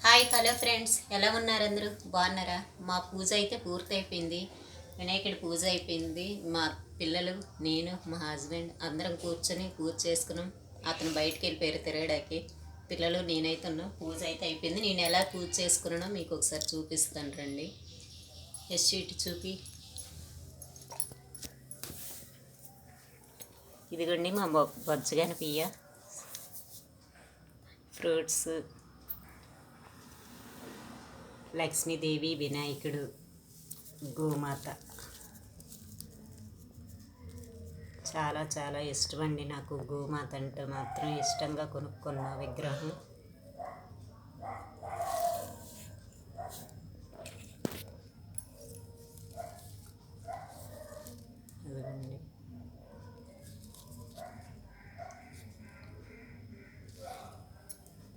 Hi hello friends, ఎలా ఉన్నారు? అందరూ బాగున్నారా? మా పూజ అయితే పూర్తయిపోయింది. వినాయకుడి పూజ అయిపోయింది. మా పిల్లలు, నేను, మా హస్బెండ్ అందరం కూర్చొని పూజ చేసుకున్నాం. అతను బయటికి వెళ్ళిపోయారు తిరగడానికి. పిల్లలు నేనైతే ఉన్నాం. పూజ అయితే అయిపోయింది. నేను ఎలా పూజ చేసుకున్నానో మీకు ఒకసారి చూపిస్తాను రండి. ఎస్ షీట్ చూపి. ఇదిగోండి మా బొజ్జగాని పియ్య, ఫ్రూట్స్, లక్ష్మీదేవి, వినాయకుడు, గోమాత. చాలా చాలా ఇష్టమండి నాకు. గోమాత అంటే మాత్రం ఇష్టంగా కొనుక్కున్న విగ్రహం. అదిగోండి.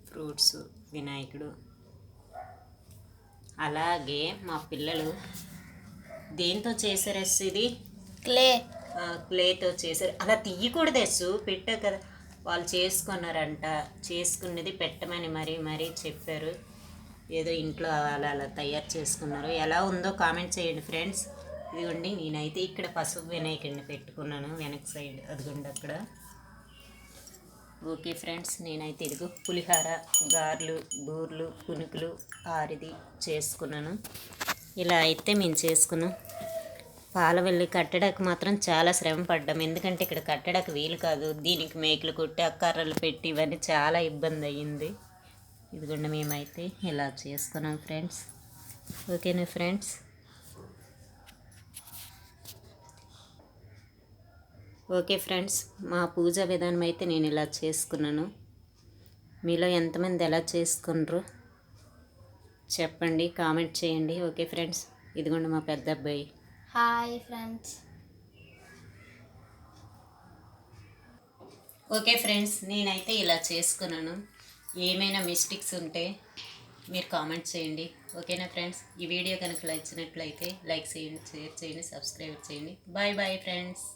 ఫ్రూట్స్, వినాయకుడు. అలాగే మా పిల్లలు దేంతో చేశారు ఇది? క్లేతో చేశారు. అలా తీయకూడదు పెట్టావు కదా. వాళ్ళు చేసుకున్నారంట. చేసుకున్నది పెట్టమని మరీ చెప్పారు. ఏదో ఇంట్లో అలా అలా తయారు చేసుకున్నారు. ఎలా ఉందో కామెంట్ చేయండి ఫ్రెండ్స్. ఇదిగోండి, నేనైతే ఇక్కడ పసుపు వినాయకుడిని పెట్టుకున్నాను వెనక సైడ్. అదిగోండి అక్కడ. ఓకే ఫ్రెండ్స్, నేనైతే ఇదిగో పులిహార, గారెలు, బూర్లు, పునుకులు, ఆరిది చేసుకున్నాను. ఇలా అయితే మేము చేసుకున్నాం. పాలవెల్లి కట్టడానికి మాత్రం చాలా శ్రమ పడ్డాం. ఎందుకంటే ఇక్కడ కట్టడానికి వీలు కాదు. దీనికి మేకులు కొట్టి కర్రలు పెట్టి ఇవన్నీ చాలా ఇబ్బంది అయ్యింది. ఇదిగోండి మేమైతే ఇలా చేసుకున్నాం ఫ్రెండ్స్. ఓకేనా ఫ్రెండ్స్? ఓకే ఫ్రెండ్స్, మా పూజా విధానం అయితే నేను ఇలా చేసుకున్నాను. మీలో ఎంతమంది ఎలా చేసుకున్నారు చెప్పండి, కామెంట్ చేయండి. ఓకే ఫ్రెండ్స్, ఇదిగోండి మా పెద్ద అబ్బాయి. Hi friends. ఓకే ఫ్రెండ్స్, నేనైతే ఇలా చేసుకున్నాను. ఏమైనా మిస్టేక్స్ ఉంటే మీరు కామెంట్ చేయండి. ఓకేనా ఫ్రెండ్స్? ఈ వీడియో కనుక నచ్చినట్లయితే లైక్ చేయండి, షేర్ చేయండి, సబ్స్క్రైబ్ చేయండి. Bye bye friends.